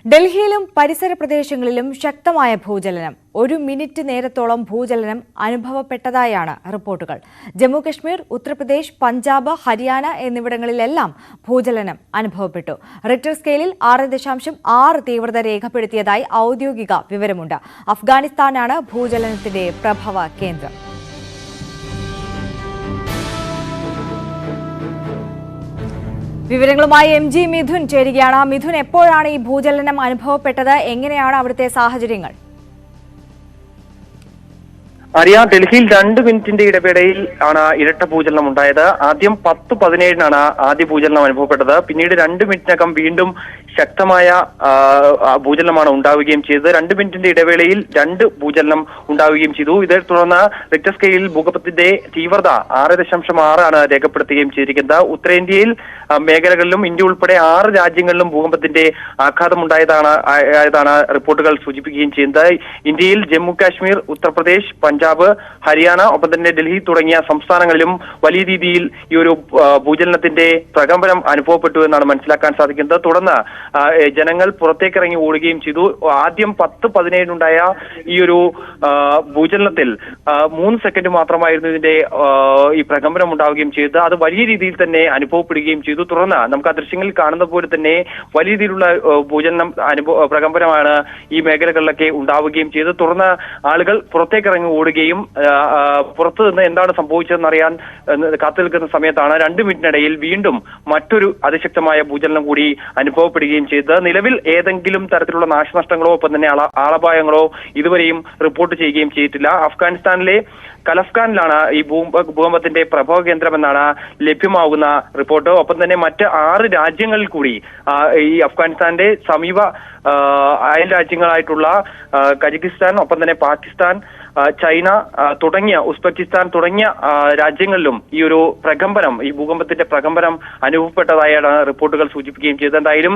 ഡൽഹിയിലും പരിസര പ്രദേശങ്ങളിലും ശക്തമായ ഭൂചലനം. 1 മിനിറ്റ് നേരത്തോളം ഭൂചലനം അനുഭവപ്പെട്ടതായാണ് റിപ്പോർട്ടുകൾ. ജമ്മുകശ്മീർ, ഉത്തർപ്രദേശ്, പഞ്ചാബ്, ഹരിയാന എന്നിവിടങ്ങളിലെല്ലാം ഭൂചലനം അനുഭവപ്പെട്ടു. റിക്ടർ സ്കെയിലിൽ 6.6 തീവ്രത രേഖപ്പെടുത്തിയതായി ഔദ്യോഗിക വിവരമുണ്ട്. അഫ്ഗാനിസ്ഥാനാണ് ഭൂചലനത്തിന്റെ പ്രഭവ കേന്ദ്രം. വിവരങ്ങളുമായി MG മിഥുൻ ചേരുകയാണ്. മിഥുൻ, എപ്പോഴാണ് ഈ ഭൂചലനം അനുഭവപ്പെട്ടത്? എങ്ങനെയാണ് അവിടുത്തെ സാഹചര്യങ്ങൾ? ഡൽഹിയിൽ 2 മിനിറ്റിന്റെ ഇടവേളയിൽ ആണ് ഇരട്ട ഭൂചലനം ഉണ്ടായത്. ആദ്യം 10:17 ആദ്യ ഭൂചലനം അനുഭവപ്പെട്ടത്. പിന്നീട് 2 മിനിറ്റിനകം വീണ്ടും ശക്തമായ ഭൂചലനമാണ് ഉണ്ടാവുകയും ചെയ്തത്. 2 മിനിറ്റിന്റെ ഇടവേളയിൽ 2 ഭൂചലനം ഉണ്ടാവുകയും ചെയ്തു. ഇതേ തുടർന്ന് റിക്ടർ സ്കെയിലിൽ ഭൂകമ്പത്തിന്റെ തീവ്രത 6.6 രേഖപ്പെടുത്തുകയും ചെയ്തിരിക്കുന്നത്. ഉത്തരേന്ത്യയിൽ മേഖലകളിലും ഇന്ത്യ ഉൾപ്പെടെ 6 രാജ്യങ്ങളിലും ഭൂകമ്പത്തിന്റെ ആഘാതമുണ്ടായതാണ് റിപ്പോർട്ടുകൾ സൂചിപ്പിക്കുകയും ചെയ്യുന്നത്. ഇന്ത്യയിൽ ജമ്മു കാശ്മീർ, ഉത്തർപ്രദേശ്, പഞ്ചാബ്, ഹരിയാന, ഒപ്പം തന്നെ ഡൽഹി തുടങ്ങിയ സംസ്ഥാനങ്ങളിലും വലിയ രീതിയിൽ ഈ ഒരു ഭൂചലനത്തിന്റെ പ്രകമ്പനം അനുഭവപ്പെട്ടു എന്നാണ് മനസ്സിലാക്കാൻ സാധിക്കുന്നത്. തുടർന്ന് ജനങ്ങൾ പുറത്തേക്കിറങ്ങി ഓടുകയും ചെയ്തു. ആദ്യം 10:17 ഉണ്ടായ ഈ ഒരു ഭൂചലനത്തിൽ 3 സെക്കൻഡ് മാത്രമായിരുന്നു ഇതിന്റെ ഈ പ്രകമ്പനം ഉണ്ടാവുകയും ചെയ്തത്. അത് വലിയ രീതിയിൽ തന്നെ അനുഭവപ്പെടുകയും ചെയ്തു. തുടർന്ന് നമുക്ക് ആ ദൃശ്യങ്ങളിൽ കാണുന്ന പോലെ തന്നെ വലിയ രീതിയിലുള്ള ഭൂചലനം പ്രകമ്പനമാണ് ഈ മേഖലകളിലൊക്കെ ഉണ്ടാവുകയും ചെയ്തത്. തുടർന്ന് ആളുകൾ പുറത്തേക്കിറങ്ങി ഓടുകയും പുറത്തു നിന്ന് എന്താണ് സംഭവിച്ചതെന്ന് അറിയാൻ കാത്തു നിൽക്കുന്ന സമയത്താണ് 2 മിനിറ്റിനിടയിൽ വീണ്ടും മറ്റൊരു അതിശക്തമായ ഭൂചലനം കൂടി അനുഭവപ്പെടുകയും ചെയ്തത്. നിലവിൽ ഏതെങ്കിലും തരത്തിലുള്ള നാശനഷ്ടങ്ങളോ ഒപ്പം തന്നെ ആളപായങ്ങളോ ഇതുവരെയും റിപ്പോർട്ട് ചെയ്യുകയും ചെയ്തിട്ടില്ല. അഫ്ഗാനിസ്ഥാനിലെ കലഫ്ഗാനിലാണ് ഈ ഭൂകമ്പത്തിന്റെ പ്രഭവ കേന്ദ്രമെന്നാണ് ലഭ്യമാകുന്ന റിപ്പോർട്ട്. ഒപ്പം തന്നെ മറ്റ് 6 രാജ്യങ്ങളിൽ കൂടി ഈ അഫ്ഗാനിസ്ഥാന്റെ സമീപ അയൽ രാജ്യങ്ങളായിട്ടുള്ള കജകിസ്ഥാൻ, ഒപ്പം തന്നെ പാകിസ്ഥാൻ, ചൈന തുടങ്ങിയ ഉസ്ബെക്കിസ്ഥാൻ തുടങ്ങിയ രാജ്യങ്ങളിലും ഈ ഒരു പ്രകമ്പനം, ഈ ഭൂകമ്പത്തിന്റെ പ്രകമ്പനം അനുഭവപ്പെട്ടതായാണ് റിപ്പോർട്ടുകൾ സൂചിപ്പിക്കുകയും ചെയ്തത്. എന്തായാലും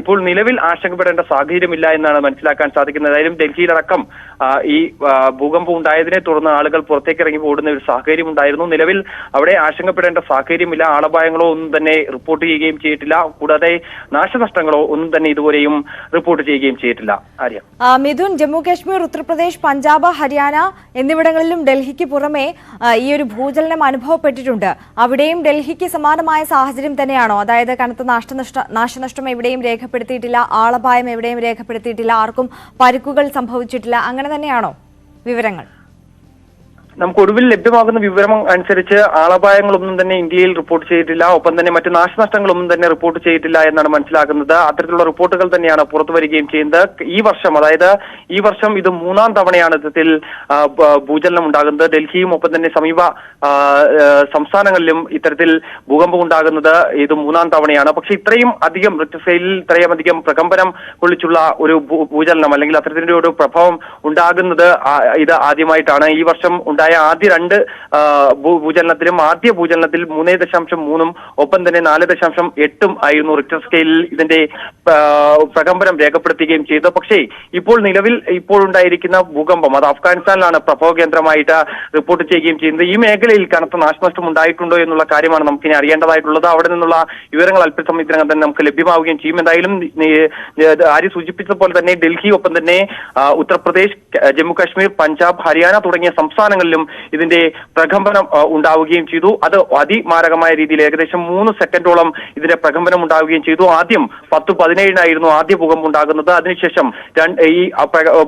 ഇപ്പോൾ നിലവിൽ ആശങ്കപ്പെടേണ്ട സാഹചര്യമില്ല എന്നാണ് മനസ്സിലാക്കാൻ സാധിക്കുന്നത്. എന്തായാലും ഡൽഹിയിലടക്കം ഈ ഭൂകമ്പം ഉണ്ടായതിനെ തുടർന്ന് ആളുകൾ പുറത്തേക്ക് ഇറങ്ങി ഓടുന്ന ഒരു സാഹചര്യം ഉണ്ടായിരുന്നു. നിലവിൽ അവിടെ ആശങ്കപ്പെടേണ്ട സാഹചര്യമില്ല. ആളപായങ്ങളോ ഒന്നും തന്നെ റിപ്പോർട്ട് ചെയ്യുകയും ചെയ്തിട്ടില്ല. കൂടാതെ നാശനഷ്ടങ്ങളോ ഒന്നും തന്നെ ഇതുവരെയും റിപ്പോർട്ട് ചെയ്യുകയും ചെയ്തിട്ടില്ല. മിഥുൻ, ജമ്മു കാശ്മീർ, ഉത്തർപ്രദേശ്, പഞ്ചാബ്, ഹരിയാന എന്നിവിടങ്ങളിലും ഡൽഹിക്ക് പുറമെ ഈ ഒരു ഭൂചലനം അനുഭവപ്പെട്ടിട്ടുണ്ട്. അവിടെയും ഡൽഹിക്ക് സമാനമായ സാഹചര്യം തന്നെയാണോ? അതായത് കനത്ത നാശനഷ്ടം എവിടെയും രേഖപ്പെടുത്തിയിട്ടില്ല, ആളപായം എവിടെയും രേഖപ്പെടുത്തിയിട്ടില്ല, ആർക്കും പരിക്കുകൾ സംഭവിച്ചിട്ടില്ല, അങ്ങനെ തന്നെയാണോ വിവരങ്ങൾ? നമുക്ക് ഒടുവിൽ ലഭ്യമാകുന്ന വിവരം അനുസരിച്ച് ആളപായങ്ങളൊന്നും തന്നെ ഇന്ത്യയിൽ റിപ്പോർട്ട് ചെയ്തിട്ടില്ല. ഒപ്പം തന്നെ മറ്റ് നാശനഷ്ടങ്ങളൊന്നും തന്നെ റിപ്പോർട്ട് ചെയ്തിട്ടില്ല എന്നാണ് മനസ്സിലാക്കുന്നത്. അത്തരത്തിലുള്ള റിപ്പോർട്ടുകൾ തന്നെയാണ് പുറത്തു വരികയും ചെയ്യുന്നത്. ഈ വർഷം ഇത് 3ാം തവണയാണ് ഇത്തരത്തിൽ ഭൂചലനം ഉണ്ടാകുന്നത്. ഡൽഹിയും ഒപ്പം തന്നെ സമീപ സംസ്ഥാനങ്ങളിലും ഇത്തരത്തിൽ ഭൂകമ്പം ഉണ്ടാകുന്നത് ഇത് 3ാം തവണയാണ്. പക്ഷെ ഇത്രയും അധികം റിക്ടർ സ്കെയിലിൽ ഇത്രയും അധികം പ്രകമ്പനം കൊള്ളിച്ചുള്ള ഒരു ഭൂചലനം അല്ലെങ്കിൽ അത്തരത്തിലുള്ള ഒരു പ്രഭാവം ഉണ്ടാകുന്നത് ഇത് ആദ്യമായിട്ടാണ്. ഈ വർഷം ആദ്യ 2 ഭൂചലനത്തിലും ആദ്യ ഭൂചലനത്തിൽ 3.3 ഒപ്പം തന്നെ 4.8 ആയിരുന്നു റിക്ടർ സ്കെയിലിൽ ഇതിന്റെ പ്രകമ്പനം രേഖപ്പെടുത്തുകയും ചെയ്തു. പക്ഷേ ഇപ്പോഴുണ്ടായിരിക്കുന്ന ഭൂകമ്പം അത് അഫ്ഗാനിസ്ഥാനിലാണ് പ്രഭവ കേന്ദ്രമായിട്ട് റിപ്പോർട്ട് ചെയ്യുകയും ചെയ്യുന്നത്. ഈ മേഖലയിൽ കനത്ത നാശനഷ്ടം ഉണ്ടായിട്ടുണ്ടോ എന്നുള്ള കാര്യമാണ് നമുക്കിനി അറിയേണ്ടതായിട്ടുള്ളത്. അവിടെ നിന്നുള്ള വിവരങ്ങൾ അല്പസമയത്തിനകം തന്നെ നമുക്ക് ലഭ്യമാവുകയും ചെയ്യും. എന്തായാലും ആര്യ സൂചിപ്പിച്ചതുപോലെ തന്നെ ഡൽഹി, ഒപ്പം തന്നെ ഉത്തർപ്രദേശ്, ജമ്മു കാശ്മീർ, പഞ്ചാബ്, ഹരിയാന തുടങ്ങിയ സംസ്ഥാനങ്ങളിലും ഇതിന്റെ പ്രകമ്പനം ഉണ്ടാവുകയും ചെയ്തു. അത് അതിമാരകമായ രീതിയിൽ ഏകദേശം 3 സെക്കൻഡോളം ഇതിന്റെ പ്രകമ്പനം ഉണ്ടാവുകയും ചെയ്തു. ആദ്യം 10:17 ആദ്യ ഭൂകമ്പം ഉണ്ടാകുന്നത്. അതിനുശേഷം ഈ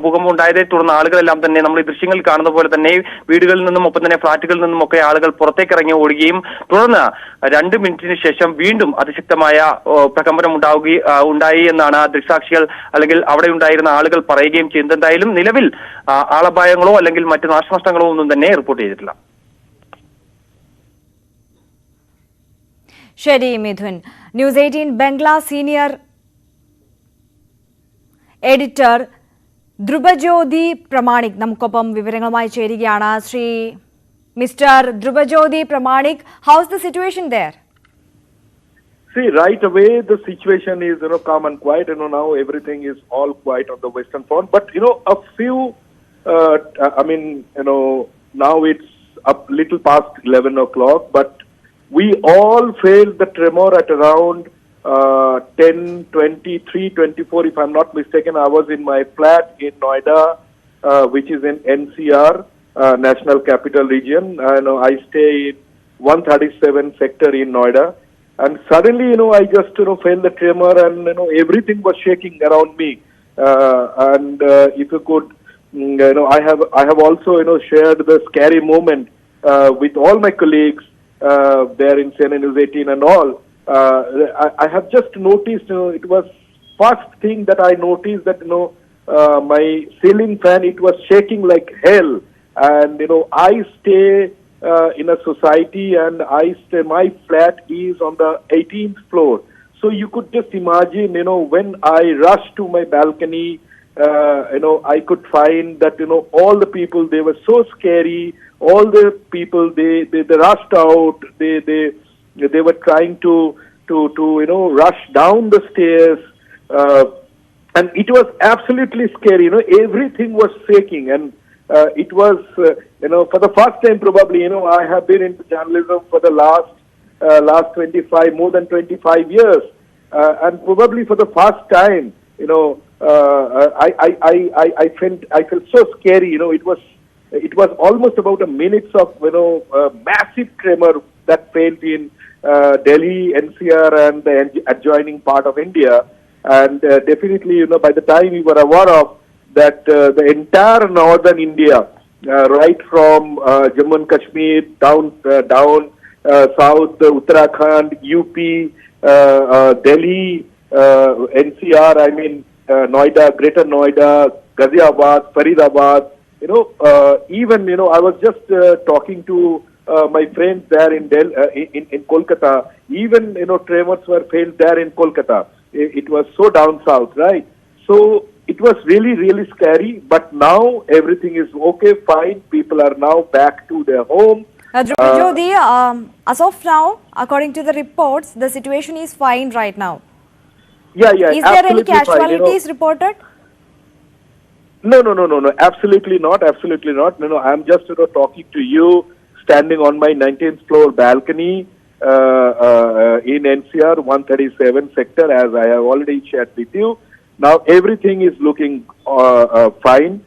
ഭൂകമ്പം ഉണ്ടായതിനെ തുടർന്ന് ആളുകളെല്ലാം തന്നെ നമ്മൾ ഈ ദൃശ്യങ്ങളിൽ കാണുന്ന പോലെ തന്നെ വീടുകളിൽ നിന്നും ഒപ്പം തന്നെ ഫ്ളാറ്റുകളിൽ നിന്നും ഒക്കെ ആളുകൾ പുറത്തേക്ക് ഇറങ്ങി ഓടുകയും തുടർന്ന് 2 മിനിറ്റിന് ശേഷം വീണ്ടും അതിശക്തമായ പ്രകമ്പനം ഉണ്ടായി എന്നാണ് ദൃക്സാക്ഷികൾ അല്ലെങ്കിൽ അവിടെ ഉണ്ടായിരുന്ന ആളുകൾ പറയുകയും ചെയ്യുന്നത്. എന്തായാലും നിലവിൽ ആളപായങ്ങളോ അല്ലെങ്കിൽ മറ്റ് നാശനഷ്ടങ്ങളോ ഒന്നും തന്നെ റിപ്പോർട്ട് ചെയ്തിട്ടില്ല. ശരി Mithun. News 18 Bangla senior editor Dhruvajyoti Pramanik നമുക്കൊപ്പം വിവരങ്ങളുമായി ചേരുകയാണ്. Mr. ധ്രുവജ്യോതി Pramanik, how's the situation there? See, right away the situation is calm and quiet. Now everything is all quiet on the western front. But a few, now it's up little past 11 o'clock. But we all felt the tremor at around 10:23, 24, if I'm not mistaken, I was in my flat in Noida, which is in NCR, National Capital Region. I stay in 137 sector in Noida. And suddenly, I just, felt the tremor and, everything was shaking around me. If you could, I have also, shared the scary moment with all my colleagues there in CNN News 18 and all. I have just noticed, it was first thing that I noticed that, my ceiling fan, it was shaking like hell. And, I stay in a society and my flat is on the 18th floor. So you could just imagine, when I rushed to my balcony, I could find that, all the people, they were so scary. All the people, they rushed out. They were trying to rush down the stairs. And it was absolutely scary. Everything was shaking. And it was, for the first time probably, I have been into journalism for the last more than 25 years. And probably for the first time, I felt so scary. It was almost about a minute of, massive tremor that felt in Delhi, NCR, and the adjoining part of India. And definitely, by the time we were aware of that, the entire northern India, right from Jammu and Kashmir down south, Uttarakhand, UP, Delhi, NCR, Noida, Greater Noida, Ghaziabad, Faridabad, even, I was just talking to my friends there in Kolkata. Even, tremors were felt there in Kolkata. It was so down south, right? So it was really, really scary. But now everything is okay, fine. People are now back to their home. Jyoti, as of now, according to the reports, the situation is fine right now. Yeah. Is there any casualties reported? No. Absolutely not. I'm just talking to you, standing on my 19th floor balcony in NCR 137 sector, as I have already shared with you. Now everything is looking fine.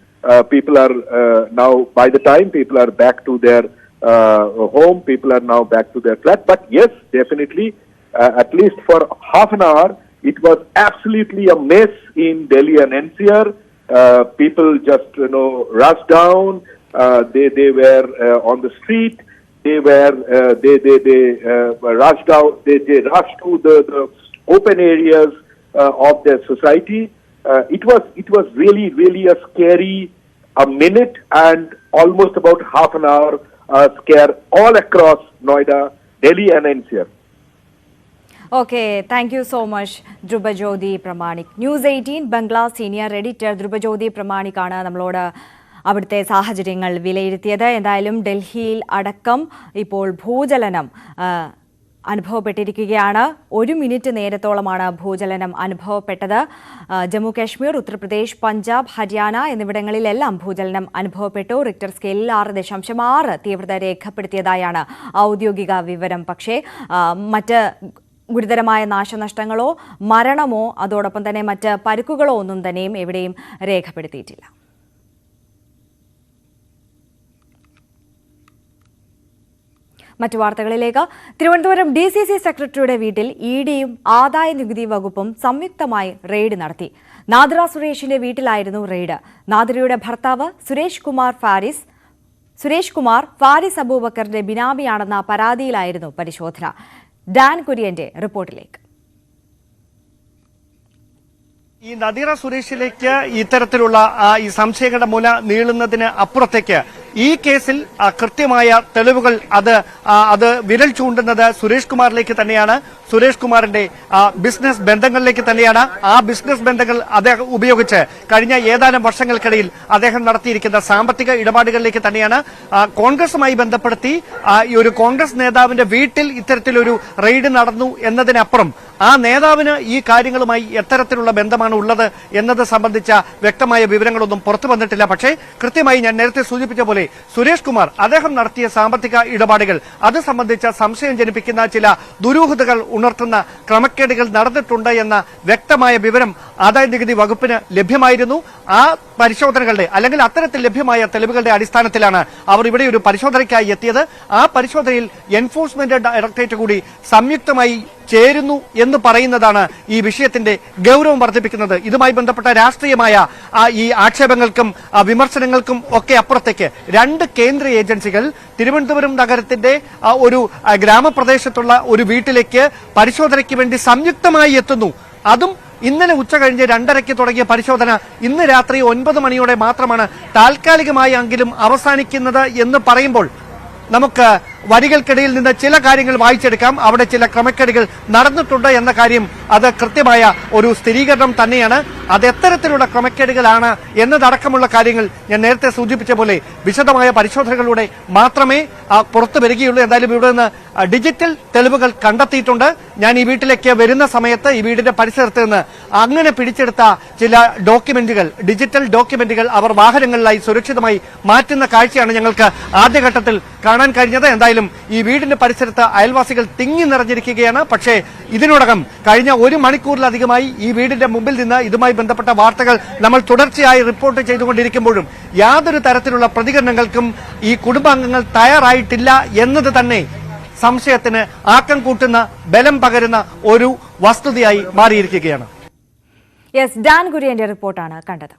People are now, by the time people are back to their home, people are now back to their flat. But yes, definitely, at least for half an hour, it was absolutely a mess in Delhi and NCR. People just, rushed down. They were on the street. They were rushed out. They rushed to the open areas of their society. It was really, really a scary minute and almost about half an hour scare all across Noida, Delhi and NCR. Okay, thank you so much, Dhrubajyoti Pramanik. News 18 Bangla senior editor Dhrubajyoti Pramanik ആണ് നമ്മളോട് അവിടുത്തെ സാഹചര്യങ്ങൾ വിലയിരുത്തിയത്. എന്തായാലും ഡൽഹിയിൽ അടക്കം ഇപ്പോൾ ഭൂചലനം അനുഭവപ്പെട്ടിരിക്കുകയാണ്. 1 മിനിറ്റ് നേരത്തോളമാണ് ഭൂചലനം അനുഭവപ്പെട്ടത്. ജമ്മു കാശ്മീർ, ഉത്തർപ്രദേശ്, പഞ്ചാബ്, ഹരിയാന എന്നിവിടങ്ങളിലെല്ലാം ഭൂചലനം അനുഭവപ്പെട്ടു. റിക്ടർ സ്കെയിലിൽ 6.6 തീവ്രത രേഖപ്പെടുത്തിയതായാണ് ഔദ്യോഗിക വിവരം. പക്ഷേ മറ്റ് ഗുരുതരമായ നാശനഷ്ടങ്ങളോ മരണമോ അതോടൊപ്പം തന്നെ മറ്റ് പരിക്കുകളോ ഒന്നും തന്നെയും എവിടെയും രേഖപ്പെടുത്തിയിട്ടില്ല. മറ്റു വാർത്തകളിലേക്ക്. തിരുവനന്തപുരം DCC സെക്രട്ടറിയുടെ വീട്ടിൽ ഇഡിയും ആദായ നികുതി വകുപ്പും സംയുക്തമായി റെയ്ഡ് നടത്തി. നാദിറ സുരേഷിന്റെ വീട്ടിലായിരുന്നു റെയ്ഡ്. നാദിറയുടെ ഭർത്താവ് സുരേഷ് കുമാർ ഫാരിസ് അബൂബക്കറിന്റെ ബിനാമിയാണെന്ന പരാതിയിലായിരുന്നു പരിശോധന. ഡാൻ കുര്യന്റെ റിപ്പോർട്ടിലേക്ക്. ഈ നദീറ സുരേഷിലേക്ക് ഇത്തരത്തിലുള്ള ഈ സംശയങ്ങളുടെ മുന നീളുന്നതിന് അപ്പുറത്തേക്ക് ഈ കേസിൽ കൃത്യമായ തെളിവുകൾ അത് വിരൽ ചൂണ്ടുന്നത് സുരേഷ് കുമാറിലേക്ക് തന്നെയാണ്. സുരേഷ് കുമാറിന്റെ ബിസിനസ് ബന്ധങ്ങളിലേക്ക് തന്നെയാണ്. ആ ബിസിനസ് ബന്ധങ്ങൾ അദ്ദേഹം ഉപയോഗിച്ച് കഴിഞ്ഞ ഏതാനും വർഷങ്ങൾക്കിടയിൽ അദ്ദേഹം നടത്തിയിരിക്കുന്ന സാമ്പത്തിക ഇടപാടുകളിലേക്ക് തന്നെയാണ്. കോൺഗ്രസുമായി ബന്ധപ്പെടുത്തി ഈ ഒരു കോൺഗ്രസ് നേതാവിന്റെ വീട്ടിൽ ഇത്തരത്തിലൊരു റെയ്ഡ് നടന്നു എന്നതിനപ്പുറം ആ നേതാവിന് ഈ കാര്യങ്ങളുമായി എത്തരത്തിലുള്ള ബന്ധമാണ് ഉള്ളത് എന്നത് സംബന്ധിച്ച വ്യക്തമായ വിവരങ്ങളൊന്നും പുറത്തു വന്നിട്ടില്ല. പക്ഷേ കൃത്യമായി ഞാൻ നേരത്തെ സൂചിപ്പിച്ച പോലെ പോലെ സുരേഷ് കുമാർ അദ്ദേഹം നടത്തിയ സാമ്പത്തിക ഇടപാടുകൾ അത് സംബന്ധിച്ച സംശയം ജനിപ്പിക്കുന്ന ചില ദുരൂഹതകൾ ഉണർത്തുന്ന ക്രമക്കേടുകൾ നടന്നിട്ടുണ്ട് എന്ന വ്യക്തമായ വിവരം ആദായനികുതി വകുപ്പിന് ലഭ്യമായിരുന്നു. ആ പരിശോധനകളുടെ അല്ലെങ്കിൽ അത്തരത്തിൽ ലഭ്യമായ തെളിവുകളുടെ അടിസ്ഥാനത്തിലാണ് അവർ ഇവിടെ ഒരു പരിശോധനയ്ക്കായി എത്തിയത്. ആ പരിശോധനയിൽ എൻഫോഴ്സ്മെന്റ് ഡയറക്ടറേറ്റ് കൂടി സംയുക്തമായി ചേരുന്നു എന്ന് പറയുന്നതാണ് ഈ വിഷയത്തിന്റെ ഗൗരവം വർദ്ധിപ്പിക്കുന്നത്. ഇതുമായി ബന്ധപ്പെട്ട രാഷ്ട്രീയമായ ഈ ആക്ഷേപങ്ങൾക്കും വിമർശനങ്ങൾക്കും ഒക്കെ അപ്പുറത്തേക്ക് രണ്ട് കേന്ദ്ര ഏജൻസികൾ തിരുവനന്തപുരം നഗരത്തിന്റെ ഒരു ഗ്രാമപ്രദേശത്തുള്ള ഒരു വീട്ടിലേക്ക് പരിശോധനയ്ക്ക് വേണ്ടി സംയുക്തമായി എത്തുന്നു. അതും ഇന്നലെ ഉച്ച കഴിഞ്ഞ് 2:30 തുടങ്ങിയ പരിശോധന ഇന്ന് രാത്രി 9 മണിയോടെ മാത്രമാണ് താൽക്കാലികമായെങ്കിലും അവസാനിക്കുന്നത് എന്ന് പറയുമ്പോൾ നമുക്ക് വരികൾക്കിടയിൽ നിന്ന് ചില കാര്യങ്ങൾ വായിച്ചെടുക്കാം. അവിടെ ചില ക്രമക്കേടുകൾ നടന്നിട്ടുണ്ട് എന്ന കാര്യം അത് കൃത്യമായ ഒരു സ്ഥിരീകരണം തന്നെയാണ്. അത് എത്തരത്തിലുള്ള ക്രമക്കേടുകളാണ് എന്നതടക്കമുള്ള കാര്യങ്ങൾ ഞാൻ നേരത്തെ സൂചിപ്പിച്ച പോലെ വിശദമായ പരിശോധനകളിലൂടെ മാത്രമേ പുറത്തു വരികയുള്ളൂ. എന്തായാലും ഇവിടെ നിന്ന് ഡിജിറ്റൽ തെളിവുകൾ കണ്ടെത്തിയിട്ടുണ്ട്. ഞാൻ ഈ വീട്ടിലേക്ക് വരുന്ന സമയത്ത് ഈ വീടിന്റെ പരിസരത്ത് നിന്ന് അങ്ങനെ പിടിച്ചെടുത്ത ചില ഡോക്യുമെന്റുകൾ, ഡിജിറ്റൽ ഡോക്യുമെന്റുകൾ അവർ വാഹനങ്ങളിലായി സുരക്ഷിതമായി മാറ്റുന്ന കാഴ്ചയാണ് ഞങ്ങൾക്ക് ആദ്യഘട്ടത്തിൽ കാണാൻ കഴിഞ്ഞത്. എന്തായാലും ഈ വീടിന്റെ പരിസരത്ത് അയൽവാസികൾ തിങ്ങി നിറഞ്ഞിരിക്കുകയാണ്. പക്ഷേ ഇതിനോടകം കഴിഞ്ഞ 1 മണിക്കൂറിലധികമായി ഈ വീടിന്റെ മുമ്പിൽ നിന്ന് ഇതുമായി ബന്ധപ്പെട്ട വാർത്തകൾ നമ്മൾ തുടർച്ചയായി റിപ്പോർട്ട് ചെയ്തുകൊണ്ടിരിക്കുമ്പോഴും യാതൊരു തരത്തിലുള്ള പ്രതികരണങ്ങൾക്കും ഈ കുടുംബാംഗങ്ങൾ തയ്യാറായിട്ടില്ല എന്നത് തന്നെ സംശയത്തിന് ആക്കം കൂട്ടുന്ന, ബലം പകരുന്ന ഒരു വസ്തുതയായി മാറിയിരിക്കുകയാണ്. യെസ്, ഡാൻ കുര്യന്റെ റിപ്പോർട്ടാണ് കണ്ടത്.